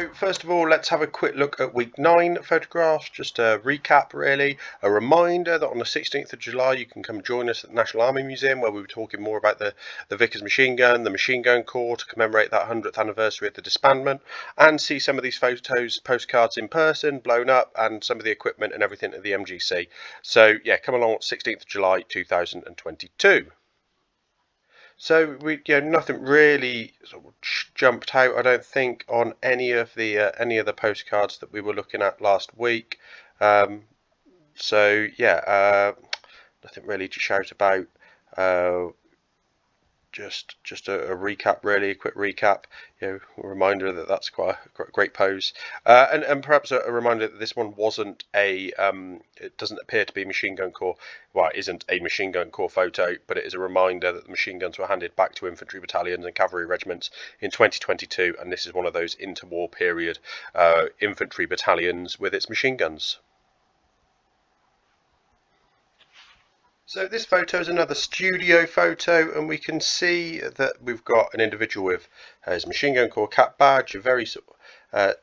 So first of all, let's have a quick look at week 9 photographs, just a recap really, a reminder that on the 16th of July you can come join us at the National Army Museum where we were talking more about the Vickers machine gun, the Machine Gun Corps, to commemorate that 100th anniversary of the disbandment, and see some of these postcards in person, blown up, and some of the equipment and everything at the MGC. So yeah, come along 16th of July 2022. So nothing really sort of jumped out, I don't think, on any of the postcards that we were looking at last week. So yeah, nothing really to shout about. Uh, just a recap, really, a quick recap. A reminder that that's quite a great pose, and perhaps a reminder that this one wasn't a. It doesn't appear to be Machine Gun Corps. Well, it isn't a Machine Gun Corps photo, but it is a reminder that the machine guns were handed back to infantry battalions and cavalry regiments in 2022, and this is one of those interwar period infantry battalions with its machine guns. So this photo is another studio photo, and we can see that we've got an individual with his Machine Gun Corps cap badge, a very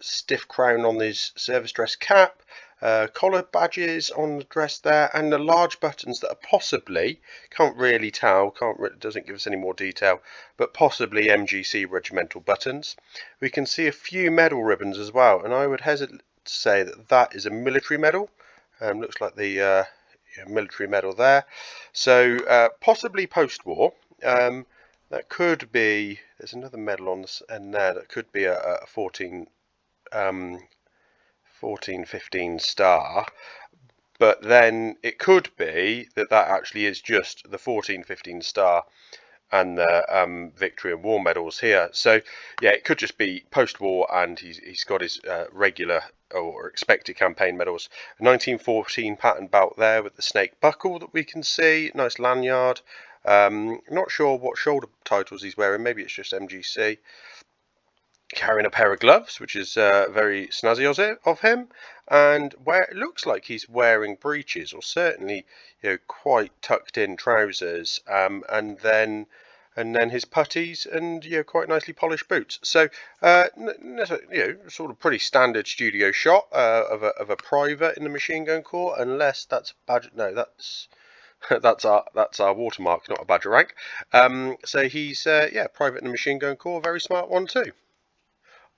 stiff crown on his service dress cap, collar badges on the dress there, and the large buttons that are possibly, can't really tell, doesn't give us any more detail, but possibly MGC regimental buttons. We can see a few medal ribbons as well, and I would hesitate to say that that is a military medal. Looks like the military medal there, so possibly post-war. That could be, there's another medal on this end there, that could be a 1415 star, but then it could be that actually is just the 1415 star and the victory and war medals here. So yeah, it could just be post-war, and he's got his regular or expected campaign medals. A 1914 pattern belt there with the snake buckle that we can see, nice lanyard. Not sure what shoulder titles he's wearing, maybe it's just MGC. Carrying a pair of gloves, which is very snazzy of him, and where it looks like he's wearing breeches, or certainly quite tucked in trousers, and then his puttees and quite nicely polished boots. So sort of pretty standard studio shot of a private in the Machine Gun Corps, unless that's a badge. No, that's that's our watermark, not a badge of rank. So he's private in the Machine Gun Corps, very smart one too.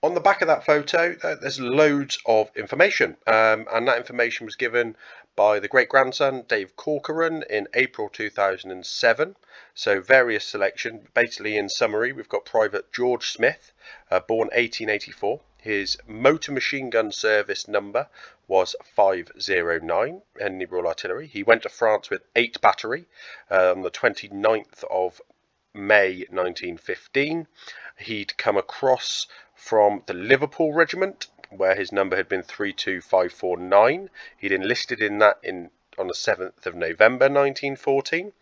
On the back of that photo, there's loads of information, and that information was given by the great-grandson, Dave Corcoran, in April 2007. So various selection. Basically, in summary, we've got Private George Smith, born 1884. His motor machine gun service number was 509 in the Royal Artillery. He went to France with 8 battery on the 29th of May 1915. He'd come across from the Liverpool Regiment, where his number had been 32549. He'd enlisted in that on the 7th of November 1914.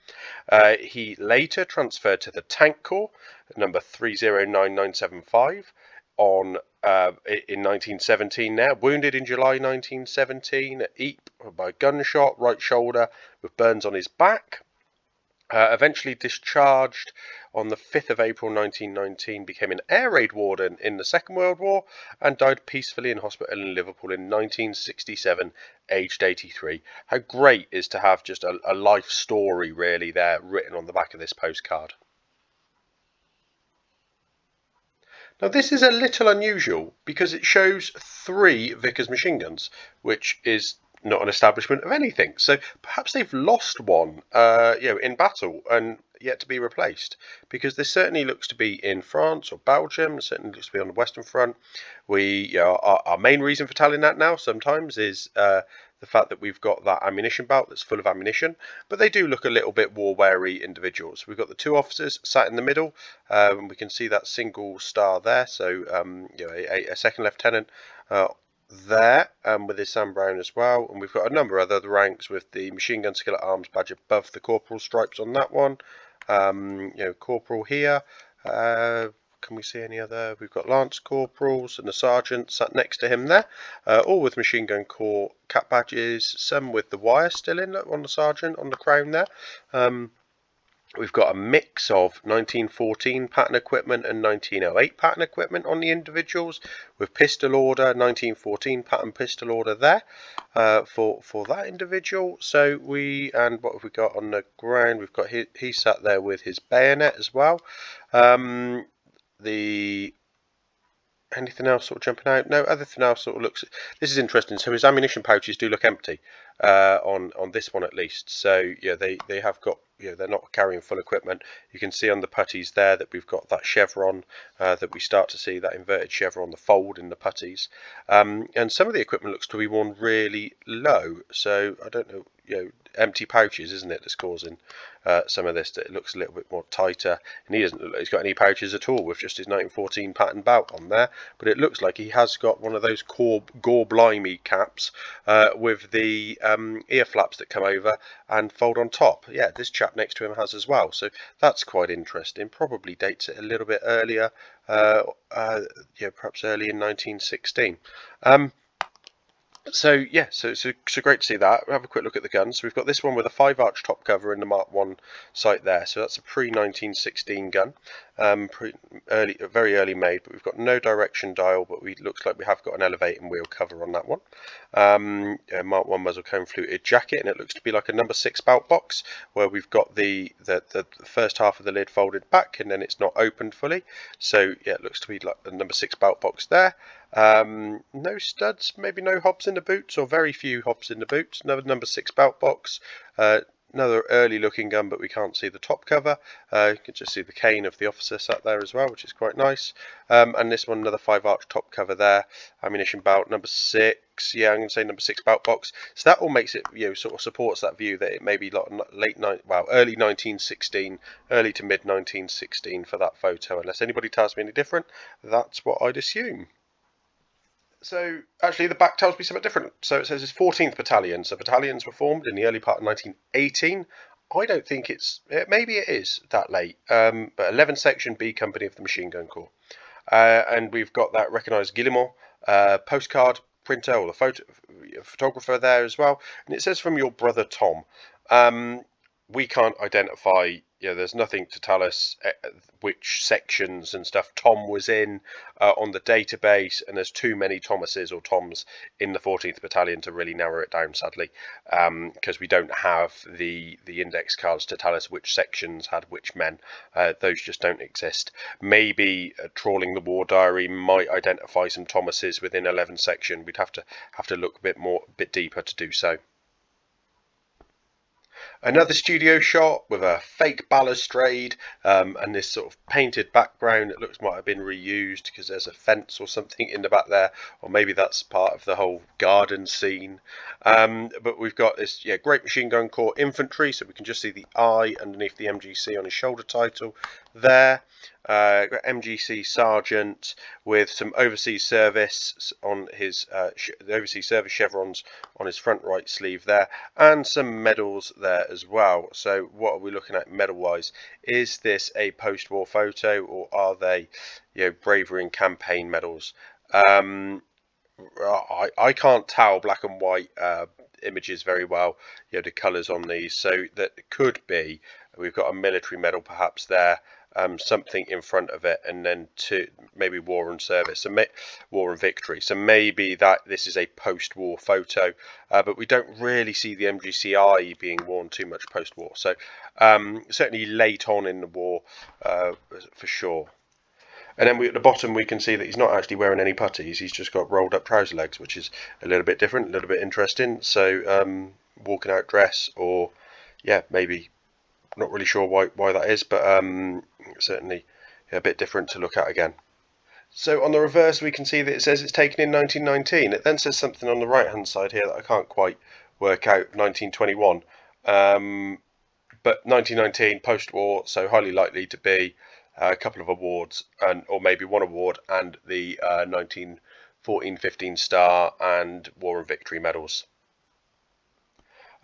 He later transferred to the Tank Corps, number 309975, in 1917 there, wounded in July 1917 at Ypres by a gunshot, right shoulder, with burns on his back. Eventually discharged on the 5th of April 1919, became an air raid warden in the Second World War, and died peacefully in hospital in Liverpool in 1967, aged 83. How great is to have just a life story really there written on the back of this postcard. Now this is a little unusual because it shows 3 Vickers machine guns, which is not an establishment of anything. So perhaps they've lost one, in battle and yet to be replaced, because this certainly looks to be in France or Belgium. It certainly looks to be on the Western Front. Our main reason for telling that now sometimes is the fact that we've got that ammunition belt that's full of ammunition, but they do look a little bit war-weary individuals. We've got the 2 officers sat in the middle, and we can see that single star there. So a second lieutenant there, with his Sam Brown as well, and we've got a number of other ranks with the Machine Gun Skill at Arms badge above the corporal stripes on that one. Corporal here. Can we see any other? We've got Lance Corporals and the Sergeant sat next to him there, all with Machine Gun Corps cap badges, some with the wire still in on the Sergeant on the crown there. We've got a mix of 1914 pattern equipment and 1908 pattern equipment on the individuals, with pistol order, 1914 pattern pistol order there for that individual. So and what have we got on the ground? We've got he sat there with his bayonet as well. The Anything else sort of jumping out? No, everything else sort of looks. This is interesting. So his ammunition pouches do look empty on this one at least. So yeah, they have got, they're not carrying full equipment. You can see on the puttees there that we've got that chevron, that we start to see that inverted chevron, the fold in the puttees, and some of the equipment looks to be worn really low. So I don't know, empty pouches, isn't it, that's causing some of this, that it looks a little bit more tighter. And he doesn't look like he's got any pouches at all, with just his 1914 pattern belt on there, but it looks like he has got one of those gore blimey caps with the ear flaps that come over and fold on top. Yeah, this chap next to him has as well, so that's quite interesting. Probably dates it a little bit earlier, perhaps early in 1916. So yeah, so great to see that. We'll have a quick look at the guns. So we've got this one with a 5-arch top cover in the Mark 1 sight there. So that's a pre-1916 gun, very early made. But we've got no direction dial, but looks like we have got an elevating wheel cover on that one. Mark 1 muzzle cone fluted jacket, and it looks to be like a number 6 belt box, where we've got the first half of the lid folded back, and then it's not opened fully. So yeah, it looks to be like the number 6 belt box there. No studs, maybe no hobs in the boots, or very few hobs in the boots. Another number 6 belt box. Another early looking gun, but we can't see the top cover. You can just see the cane of the officer sat there as well, which is quite nice. And this one, another 5-arch top cover there. Ammunition belt, number 6. Yeah, I'm going to say number 6 belt box. So that all makes it, sort of supports that view that it may be like early 1916, early to mid 1916 for that photo. Unless anybody tells me any different, that's what I'd assume. So actually the back tells me something different. So it says it's 14th Battalion. So battalions were formed in the early part of 1918. I don't think maybe it is that late. But 11th Section B Company of the Machine Gun Corps. And we've got that recognised guillemot, postcard printer, or the photographer there as well. And it says, from your brother Tom. We can't identify, there's nothing to tell us which sections and stuff Tom was in on the database, and there's too many Thomases or Toms in the 14th Battalion to really narrow it down, sadly, because we don't have the index cards to tell us which sections had which men. Those just don't exist. Maybe trawling the war diary might identify some Thomases within 11th section. We'd have to look a bit deeper to do so. Another studio shot with a fake balustrade and this sort of painted background. It looks might have been reused because there's a fence or something in the back there, or maybe that's part of the whole garden scene. But we've got this Great Machine Gun Corps infantry, so we can just see the eye underneath the MGC on his shoulder title there. Got MGC Sergeant with some overseas service on his the overseas service chevrons on his front right sleeve there, and some medals there as well. So what are we looking at medal wise? Is this a post-war photo, or are they bravery and campaign medals? I can't tell black and white images very well, the colours on these, so that could be we've got a military medal perhaps there, something in front of it, and then maybe war and service, so war and victory. So maybe that this is a post-war photo, but we don't really see the MGCI being worn too much post-war. So certainly late on in the war, for sure. And then at the bottom we can see that he's not actually wearing any puttees. He's just got rolled up trouser legs, which is a little bit different, a little bit interesting. So walking out dress, or maybe. Not really sure why that is, but certainly a bit different to look at again. So on the reverse we can see that it says it's taken in 1919. It then says something on the right hand side here that I can't quite work out, 1921. But 1919 post-war, so highly likely to be a couple of awards, or maybe one award, and the 1914-15 Star and War and Victory medals.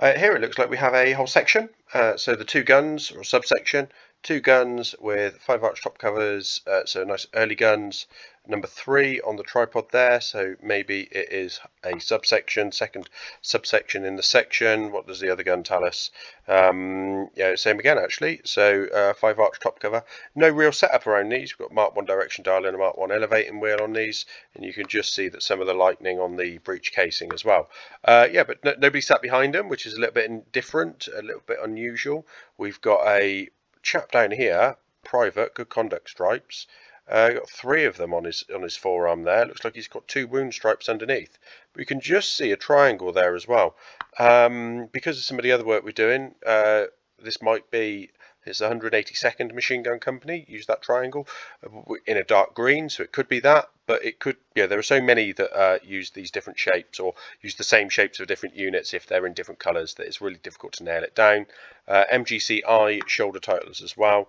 Here it looks like we have a whole section, so the two guns, or subsection, 2 guns with 5-arch top covers, so nice early guns. Number 3 on the tripod there, so maybe it is a subsection, second subsection in the section. What does the other gun tell us? Yeah, same again actually. So 5-arch top cover. No real setup around these. We've got Mark 1 direction dial and a Mark 1 elevating wheel on these, and you can just see that some of the lightning on the breech casing as well. Yeah, but nobody sat behind them, which is a little bit different, a little bit unusual. We've got a chap down here, private, good conduct stripes. Got 3 of them on his forearm there. Looks like he's got 2 wound stripes underneath. But you can just see a triangle there as well. Because of some of the other work we're doing, this might be it's a 182nd Machine Gun Company. Use that triangle in a dark green, so it could be that. But it could, yeah. There are so many that use these different shapes or use the same shapes of different units if they're in different colours that it's really difficult to nail it down. MGCI shoulder titles as well.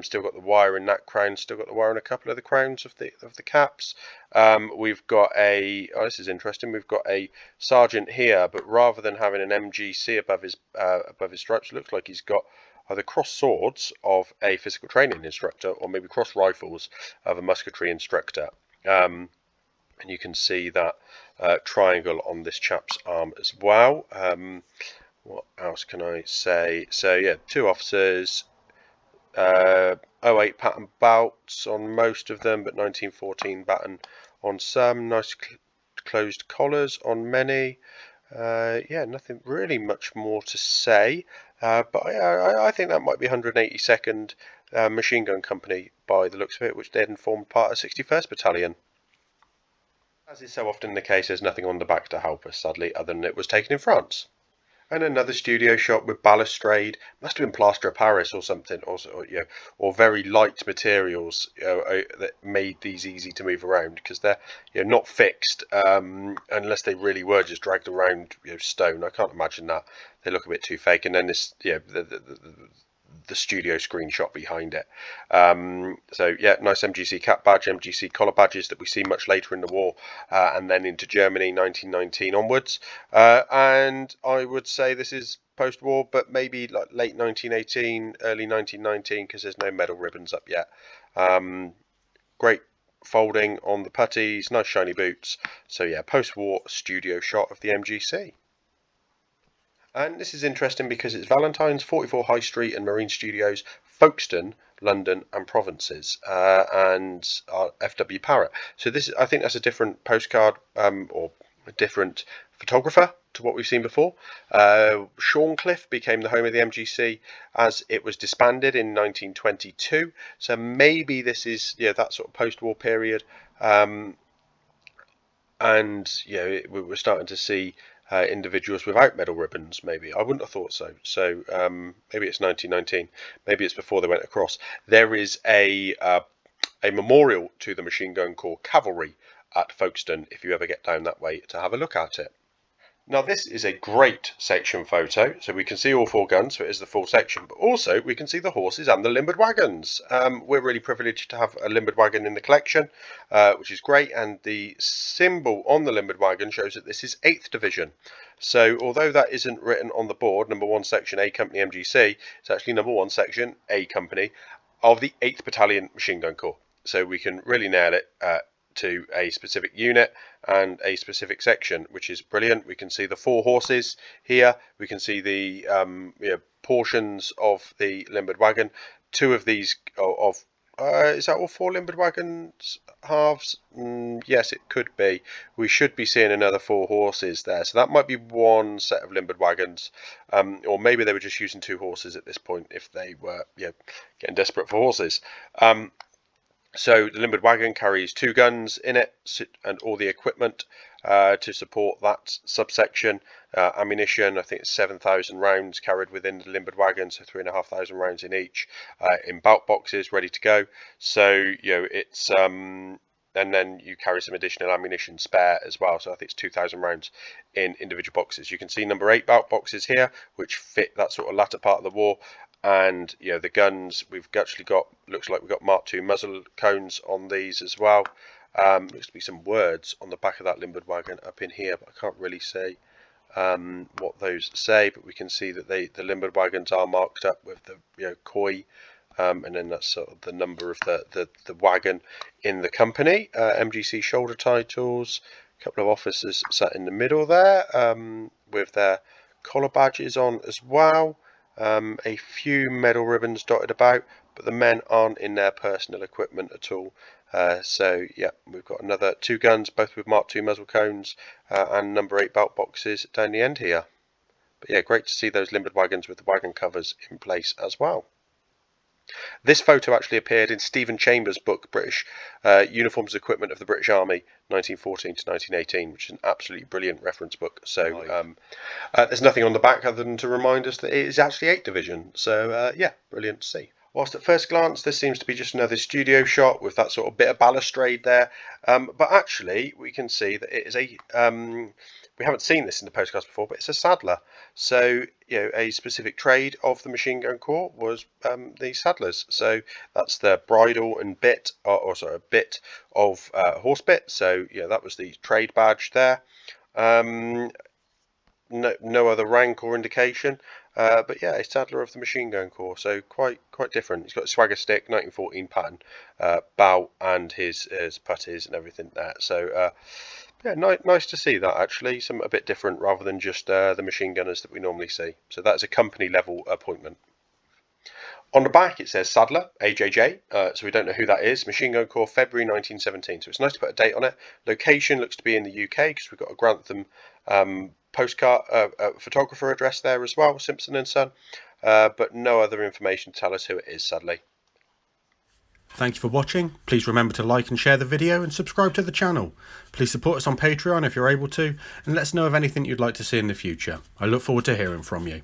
Still got the wire in that crown. Still got the wire in a couple of the crowns of the caps. We've got a this is interesting. We've got a sergeant here, but rather than having an MGC above his stripes, it looks like he's got either cross swords of a physical training instructor or maybe cross rifles of a musketry instructor. And you can see that triangle on this chap's arm as well. What else can I say? So yeah, 2 officers. 08 pattern belts on most of them, but 1914 pattern on some. Nice closed collars on many. Yeah, nothing really much more to say. But I think that might be 182nd Machine Gun Company by the looks of it, which then formed part of 61st Battalion. As is so often the case, there's nothing on the back to help us, sadly, other than it was taken in France. And another studio shot with balustrade, must have been plaster of Paris or something, or very light materials that made these easy to move around, because they're not fixed unless they really were just dragged around stone. I can't imagine that. They look a bit too fake. And then this the studio screenshot behind it. So yeah, nice MGC cap badge, MGC collar badges that we see much later in the war, and then into Germany 1919 onwards. And I would say this is post-war, but maybe like late 1918, early 1919, because there's no medal ribbons up yet. Great folding on the putties, nice shiny boots. So yeah, post-war studio shot of the MGC. And this is interesting because it's Valentine's, 44 High Street and Marine Studios, Folkestone, London and Provinces, and FW Parrott. So this, I think that's a different postcard or a different photographer to what we've seen before. Shorncliffe became the home of the MGC as it was disbanded in 1922. So maybe this is that sort of post-war period, and we're starting to see individuals without medal ribbons. Maybe I wouldn't have thought so. So maybe it's 1919. Maybe it's before they went across. There is a memorial to the Machine Gun Corps Cavalry at Folkestone if you ever get down that way to have a look at it. Now this is a great section photo, so we can see all 4 guns, so it is the full section, but also we can see the horses and the limbered wagons. We're really privileged to have a limbered wagon in the collection, which is great, and the symbol on the limbered wagon shows that this is 8th Division. So although that isn't written on the board, number 1 section A Company MGC, it's actually number 1 section A Company of the 8th Battalion Machine Gun Corps. So we can really nail it to a specific unit and a specific section, which is brilliant. We can see the 4 horses here. We can see the portions of the limbered wagon. 2 of these is that all 4 limbered wagons halves? Yes, it could be. We should be seeing another 4 horses there, so that might be 1 set of limbered wagons, or maybe they were just using 2 horses at this point if they were getting desperate for horses. So the limbered wagon carries 2 guns in it and all the equipment to support that subsection. Ammunition, I think it's 7,000 rounds carried within the limbered wagon, so 3,500 rounds in each, in belt boxes ready to go. So it's and then you carry some additional ammunition spare as well. So I think it's 2,000 rounds in individual boxes. You can see number 8 belt boxes here, which fit that sort of latter part of the war. And the guns, we've actually got, looks like we've got Mark II muzzle cones on these as well. Looks to be some words on the back of that limbered wagon up in here, but I can't really say what those say. But we can see that the limbered wagons are marked up with the koi and then that's sort of the number of the wagon in the company. MGC shoulder titles, a couple of officers sat in the middle there with their collar badges on as well. A few medal ribbons dotted about, but the men aren't in their personal equipment at all. So yeah, we've got another 2 guns, both with Mark II muzzle cones and number 8 belt boxes down the end here. But yeah, great to see those limbered wagons with the wagon covers in place as well. This photo actually appeared in Stephen Chambers' book, British Uniforms and Equipment of the British Army, 1914 to 1918, which is an absolutely brilliant reference book. So there's nothing on the back other than to remind us that it is actually 8th Division. So yeah, brilliant to see. Whilst at first glance this seems to be just another studio shot with that sort of bit of balustrade there, but actually we can see that it is a we haven't seen this in the postcards before, but it's a saddler. So, you know, a specific trade of the Machine Gun Corps was the saddlers. So that's the bridle and bit, or sorry, a bit of horse bit. So, yeah, that was the trade badge there. No other rank or indication, but yeah, a saddler of the Machine Gun Corps. So quite different. He's got a swagger stick, 1914 pattern, bout, and his putties and everything there. So. Yeah, nice to see that actually. Something a bit different rather than just the machine gunners that we normally see. So that's a company level appointment. On the back it says Saddler, AJJ, so we don't know who that is. Machine Gun Corps, February 1917. So it's nice to put a date on it. Location looks to be in the UK because we've got a Grantham postcard photographer address there as well, Simpson and Son, but no other information to tell us who it is, sadly. Thank you for watching. Please remember to like and share the video and subscribe to the channel. Please support us on Patreon if you're able to, and let us know of anything you'd like to see in the future. I look forward to hearing from you.